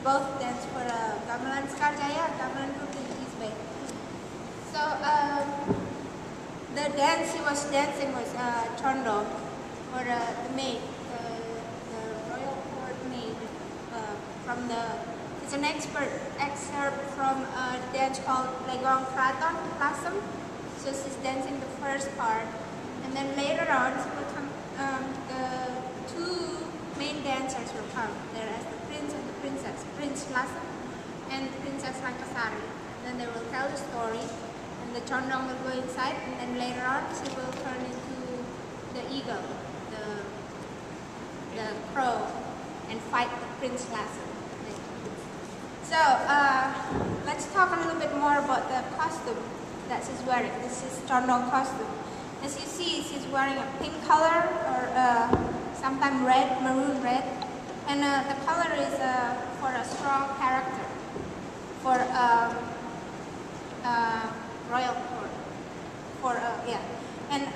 both dance for gamelan Skarjaya and gamelan group in East Bay. So the dance he was dancing was condong, or the maid, the royal court maid from the. It's an excerpt from a dance called Legong Kraton Plasm. So she's dancing the first part, and then later on she will come, the two main dancers will come. There as the prince and the princess, Prince Plasm and Princess Langkasari. Then they will tell the story, and the condong will go inside, and then later on she will turn into the eagle, the crow, and fight the Prince Plasm. So let's talk a little bit more about the costume that she's wearing. This is condong costume. As you see, she's wearing a pink color or sometimes red, maroon red, and the color is for a strong character, for royal court, and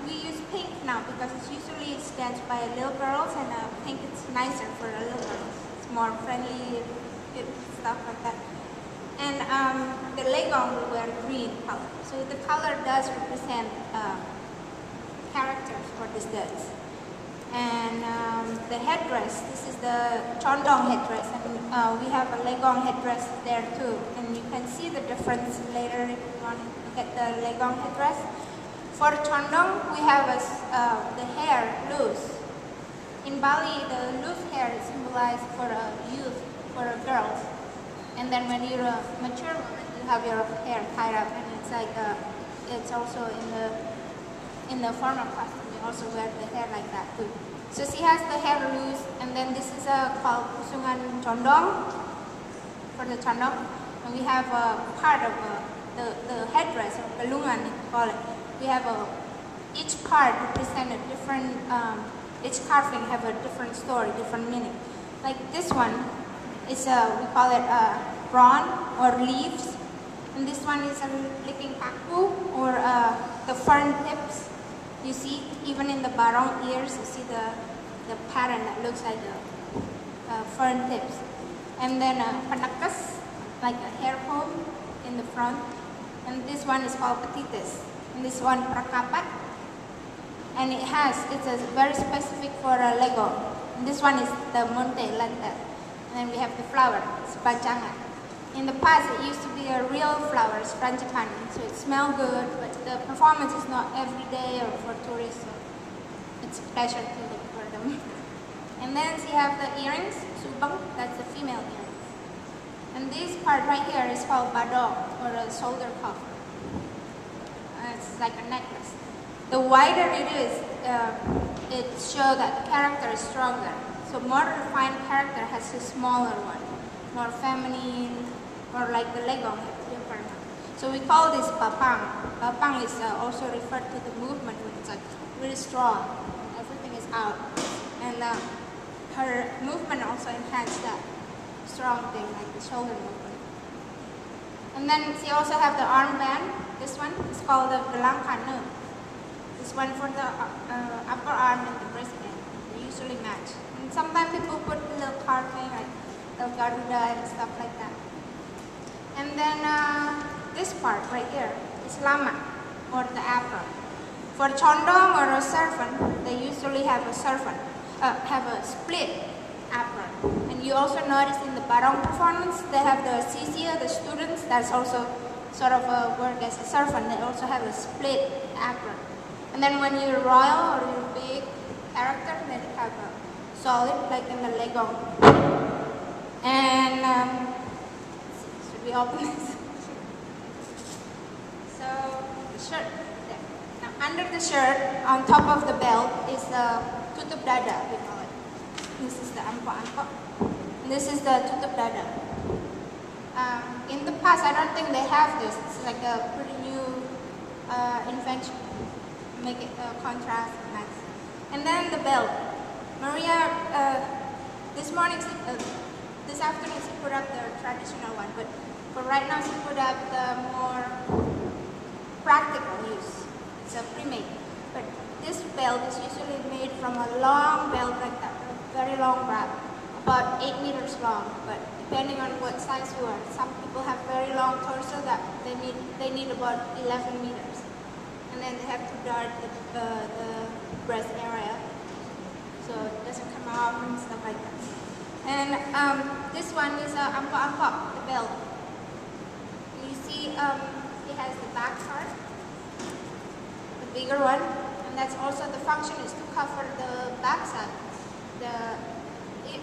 we use pink now because it's usually danced by little girls, and pink is nicer for little girls. It's more friendly, stuff like that. And the legong will wear green color. So the color does represent characters for this dance. And the headdress, this is the condong headdress, and we have a legong headdress there too. And you can see the difference later if you want to look at the legong headdress. For condong, we have the hair loose. In Bali, the loose hair is symbolized for youth, for girls. And then when you're a mature woman, you have your hair tied up, and it's like it's also in the formal costume. You also wear the hair like that too. So she has the hair loose, and then this is called pusungan condong for the condong. And we have a part of the headdress, or galungan, you call it. We have each part represent a different. Each carving have a different story, different meaning. Like this one is we call it prawn or leaves, and this one is a licking paku, or the fern tips. You see, even in the barong ears, you see the pattern that looks like the fern tips. And then panakas, like a hair comb in the front. And this one is called petites. And this one prakapat. And it's a very specific for a Lego. And this one is the monte, like that. And then we have the flower, it's bajangan. In the past, it used to be a real flower, it's ranjakan, so it smells good, but the performance is not every day or for tourists, so it's a pleasure to look for them. And then she have the earrings, subang, that's the female earrings. And this part right here is called badog, or a shoulder cuff. It's like a necklace. The wider it is, it shows that the character is stronger. So more refined character has a smaller one, more feminine, or like the legong. So we call this papang. Papang is also referred to the movement when it's like really strong. Everything is out. And her movement also enhanced that strong thing, like the shoulder movement. And then she also have the armband. This one is called the gelang kanu. This one for the upper arm and the wristband. They usually match. And sometimes people put little carving, like the garuda and stuff like that. And then this part right here is lama, or the apron. For condong or a servant, they usually have a split apron. And you also notice in the barong performance, they have the sisia, the students, that's also sort of work as a servant. They also have a split apron. And then when you're royal or you're big character, then you have a solid, like in the legong. And should we open this? So the shirt. There. Now under the shirt, on top of the belt, is the tutup dada, we call it. This is the ampo-ampo. And this is the tutup dada. In the past, I don't think they have this. It's like a pretty new invention. Make it contrast and nice. And then the belt. Maria, this afternoon she put up the traditional one, but for right now she put up the more practical use. It's a pre-made. But this belt is usually made from a long belt like that, a very long wrap, about 8 meters long, but it depending on what size you are. Some people have very long torso that they need about 11 meters. And then they have to dart the breast area, so it doesn't come off and stuff like that. And this one is ampa, the belt. You see, it has the back part, the bigger one, and that's also the function is to cover the back side.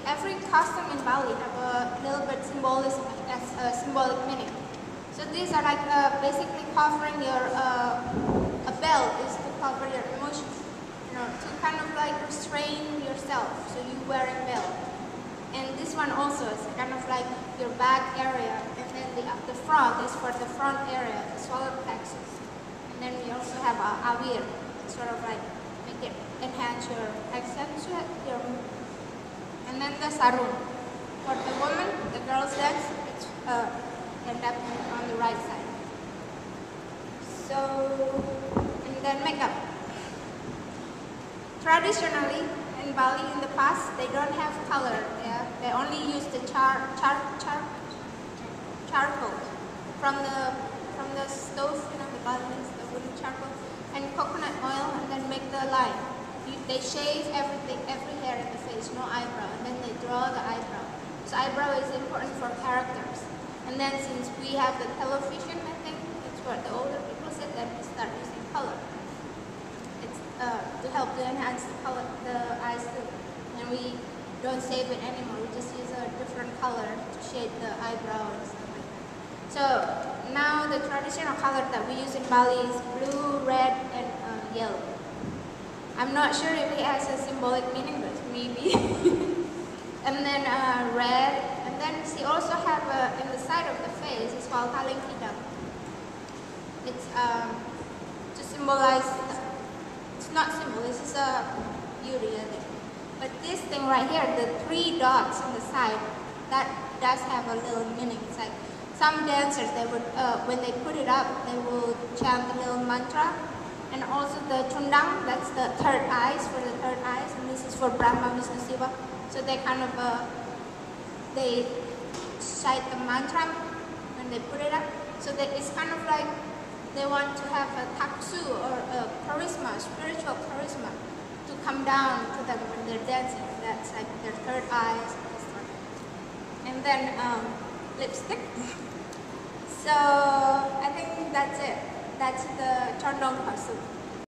Every costume in Bali have a little bit symbolism, as a symbolic meaning. So these are like basically covering your, a belt is to cover your emotions, you know, to kind of like restrain yourself, so you wear a belt. And this one also is kind of like your back area, and then the front is for the front area, the solar plexus. And then we also have a awir, sort of like make it enhance your accentuate your. And then the sarong. For the woman, the girls dance, it's end up on the right side. So, and then makeup. Traditionally, in Bali in the past, they don't have color. Yeah? They only use the charcoal from the stove, you know, the Balinese, the wooden charcoal, and coconut oil, and then make the line. They shave everything, every hair in the face, no eyebrow, and then they draw the eyebrow. So eyebrow is important for characters. And then since we have the television, I think it's what the older people said, that we start using color. It's to help to enhance the color, the eyes too. And we don't save it anymore. We just use a different color to shade the eyebrow and stuff like that. So now the traditional color that we use in Bali is blue, red, and yellow. I'm not sure if it has a symbolic meaning, but maybe. And then red, and then she also have in the side of the face, it's called taling hidang. It's to symbolize, it's not symbol, this is a beauty, I think. But this thing right here, the 3 dots on the side, that does have a little meaning. It's like some dancers, they would, when they put it up, they will chant a little mantra. And also the condong, that's the third eyes, for the third eyes, and this is for Brahma, Vishnu, Shiva. So they kind of, they cite the mantra when they put it up. So that it's kind of like they want to have a taksu, or a charisma, spiritual charisma, to come down to them when they're dancing. That's like their third eyes. And then lipstick. So I think that's it. That's the condong costume.